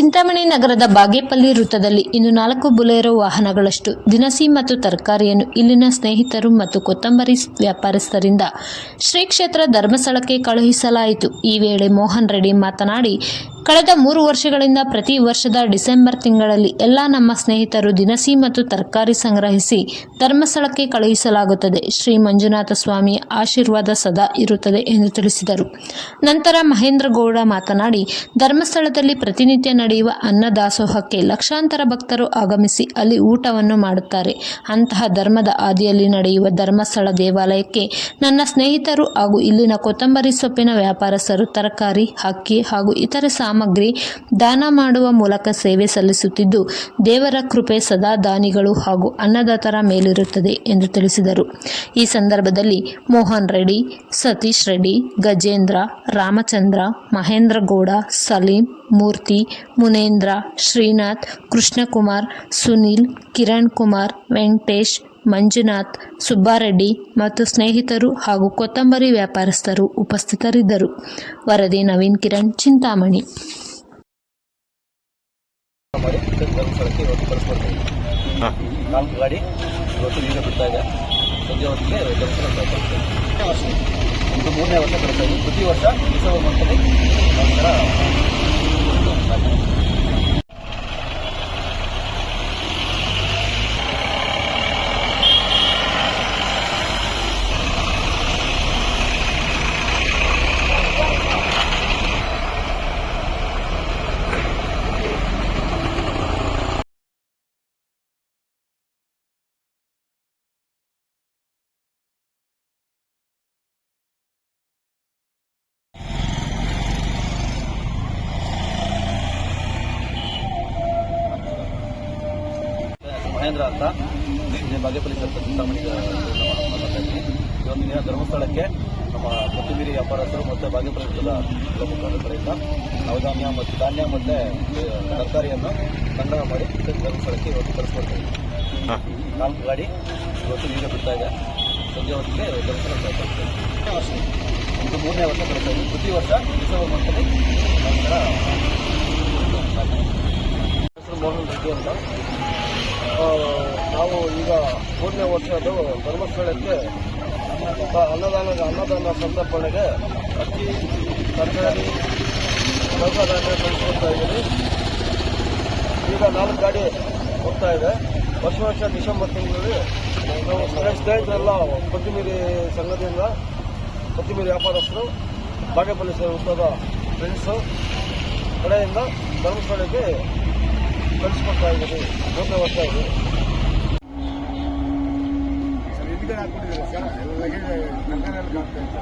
ಚಿಂತಾಮಣಿ ನಗರದ ಬಾಗೇಪಲ್ಲಿ ವೃತ್ತದಲ್ಲಿ ಇಂದು 4 ಬೊಲೆರೋ ವಾಹನಗಳಷ್ಟು ದಿನಸಿ ಮತ್ತು ತರಕಾರಿಯನ್ನು ಇಲ್ಲಿನ ಸ್ನೇಹಿತರು ಮತ್ತು ಕೊತ್ತಂಬರಿ ವ್ಯಾಪಾರಸ್ಥರಿಂದ ಶ್ರೀ ಕ್ಷೇತ್ರ ಧರ್ಮಸ್ಥಳಕ್ಕೆ ಕಳುಹಿಸಲಾಯಿತು. ಈ ವೇಳೆ ಮೋಹನ್ ರೆಡ್ಡಿ ಮಾತನಾಡಿ, ಕಳೆದ 3 ವರ್ಷಗಳಿಂದ ಪ್ರತಿ ವರ್ಷದ ಡಿಸೆಂಬರ್ ತಿಂಗಳಲ್ಲಿ ಎಲ್ಲ ನಮ್ಮ ಸ್ನೇಹಿತರು ದಿನಸಿ ಮತ್ತು ತರಕಾರಿ ಸಂಗ್ರಹಿಸಿ ಧರ್ಮಸ್ಥಳಕ್ಕೆ ಕಳುಹಿಸಲಾಗುತ್ತದೆ. ಶ್ರೀ ಮಂಜುನಾಥ ಸ್ವಾಮಿಯ ಆಶೀರ್ವಾದ ಸದಾ ಇರುತ್ತದೆ ಎಂದು ತಿಳಿಸಿದರು. ನಂತರ ಮಹೇಂದ್ರ ಗೌಡ ಮಾತನಾಡಿ, ಧರ್ಮಸ್ಥಳದಲ್ಲಿ ಪ್ರತಿನಿತ್ಯ ನಡೆಯುವ ಅನ್ನದಾಸೋಹಕ್ಕೆ ಲಕ್ಷಾಂತರ ಭಕ್ತರು ಆಗಮಿಸಿ ಅಲ್ಲಿ ಊಟವನ್ನು ಮಾಡುತ್ತಾರೆ. ಅಂತಹ ಧರ್ಮದ ಹಾದಿಯಲ್ಲಿ ನಡೆಯುವ ಧರ್ಮಸ್ಥಳ ದೇವಾಲಯಕ್ಕೆ ನನ್ನ ಸ್ನೇಹಿತರು ಹಾಗೂ ಇಲ್ಲಿನ ಕೊತ್ತಂಬರಿ ಸೊಪ್ಪಿನ ವ್ಯಾಪಾರಸ್ಥರು ತರಕಾರಿ, ಅಕ್ಕಿ ಹಾಗೂ ಇತರೆ ಸಾಮಗ್ರಿ ದಾನ ಮಾಡುವ ಮೂಲಕ ಸೇವೆ ಸಲ್ಲಿಸುತ್ತಿದ್ದು, ದೇವರ ಕೃಪೆ ಸದಾ ದಾನಿಗಳು ಹಾಗೂ ಅನ್ನದಾತರ ಮೇಲಿರುತ್ತದೆ ಎಂದು ತಿಳಿಸಿದರು. ಈ ಸಂದರ್ಭದಲ್ಲಿ ಮೋಹನ್ ರೆಡ್ಡಿ, ಸತೀಶ್ ರೆಡ್ಡಿ, ಗಜೇಂದ್ರ, ರಾಮಚಂದ್ರ, ಮಹೇಂದ್ರ ಗೌಡ, ಸಲೀಂ, ಮೂರ್ತಿ, ಮುನೇಂದ್ರ, ಶ್ರೀನಾಥ್, ಕೃಷ್ಣಕುಮಾರ್, ಸುನೀಲ್, ಕಿರಣ್ ಕುಮಾರ್, ವೆಂಕಟೇಶ್, ಮಂಜುನಾಥ್, ಸುಬ್ಬಾರೆಡ್ಡಿ ಮತ್ತು ಸ್ನೇಹಿತರು ಹಾಗೂ ಕೊತ್ತಂಬರಿ ವ್ಯಾಪಾರಸ್ಥರು ಉಪಸ್ಥಿತರಿದ್ದರು. ವರದಿ ನವೀನ್ ಕಿರಣ್, ಚಿಂತಾಮಣಿ. ನಾಲ್ಕು ಗಾಡಿ ಇವತ್ತು ಈಗ ಬಿಡ್ತಾ ಇದೆ. ಸಂಜೆ ಹೊತ್ತಿಗೆ ಇದು 3ನೇ ವರ್ಷ ಬರ್ತಾ ಇದೆ. ಪ್ರತಿ ವರ್ಷ ಡಿಸೆಂಬರ್ ಮಂತಲ್ಲಿ ನಂತರ ಮಹೇಂದ್ರ ಅಂತ ಇಲ್ಲಿ ಬಾಗೇಪಲ್ಲಿ ಸ್ವಲ್ಪ ಚಿಂತಾಮಣಿ ಮಾತಾಡ್ತೀನಿ. ಇವತ್ತು ದಿನ ಧರ್ಮಸ್ಥಳಕ್ಕೆ ನಮ್ಮ ಕೊತ್ತಂಬರಿ ವ್ಯಾಪಾರಸ್ಥರು ಮತ್ತು ಬಾಗೇಪಲ್ಲಿ ಮುಖಂಡರ ಕಡೆಯಿಂದ ನವಧಾನ್ಯ ಮತ್ತು ಧಾನ್ಯ ಮತ್ತು ತರಕಾರಿಯನ್ನು ಸಂಗ್ರಹ ಮಾಡಿ ಧರ್ಮಸ್ಥಳಕ್ಕೆ ಇವತ್ತು ತರಿಸ್ಕೊಡ್ತೀವಿ. 4 ಗಾಡಿ ಇವತ್ತು ಈಗ ಬಿಡ್ತಾ ಇದೆ. ಸಂಜೆ ಹೊತ್ತಿಗೆ ಧರ್ಮಸ್ಥಳ ತರಿಸ್ಕೊಡ್ತೀವಿ. ಇದು 3ನೇ ವರ್ಷ ಬರ್ತಾ ಇದೆ. ಪ್ರತಿ ವರ್ಷ ಡಿಸೆಂಬರ್ ಮಂತಲ್ಲಿ ನಂತರ ಹೆಸರು ಮೋಹನ್ ರೆಡ್ಡಿ ಅಂತ. ನಾವು ಈಗ 3ನೇ ವರ್ಷದ್ದು ಧರ್ಮಸ್ಥಳಕ್ಕೆ ಅನ್ನದಾನ ಸಂತರ್ಪಣೆಗೆ ಅಕ್ಕಿ, ತರಕಾರಿ, ಧಾನ್ಯ ಕಳಿಸ್ಕೊಡ್ತಾ ಇದ್ದೀವಿ. ಈಗ 4 ಗಾಡಿ ಹೋಗ್ತಾ ಇದೆ. ವರ್ಷ ಡಿಸೆಂಬರ್ ತಿಂಗಳಲ್ಲಿ ನಾವು ಸ್ನೇಹಿತರೆಲ್ಲ ಕೊತ್ತಿಮೀರಿ ಸಂಘದಿಂದ, ಕೊತ್ತಿಮೀರಿ ವ್ಯಾಪಾರಸ್ಥರು, ಬಾಗೇಪಲ್ಲಿ ವೃತ್ತದ ಫ್ರೆಂಡ್ಸು ಕಡೆಯಿಂದ ಧರ್ಮಸ್ಥಳಕ್ಕೆ ಕಳಿಸ್ಕೊಡ್ತಾ ಇದ್ದೀವಿ. 3ನೇ ವರ್ಷ ಇದೆ. ಹಾಕ್ಬಿಟ್ಟಿದ್ದಾರೆ ಸರ್, ಎಲ್ಲ ಆಗ್ತಾ ಇತ್ತು.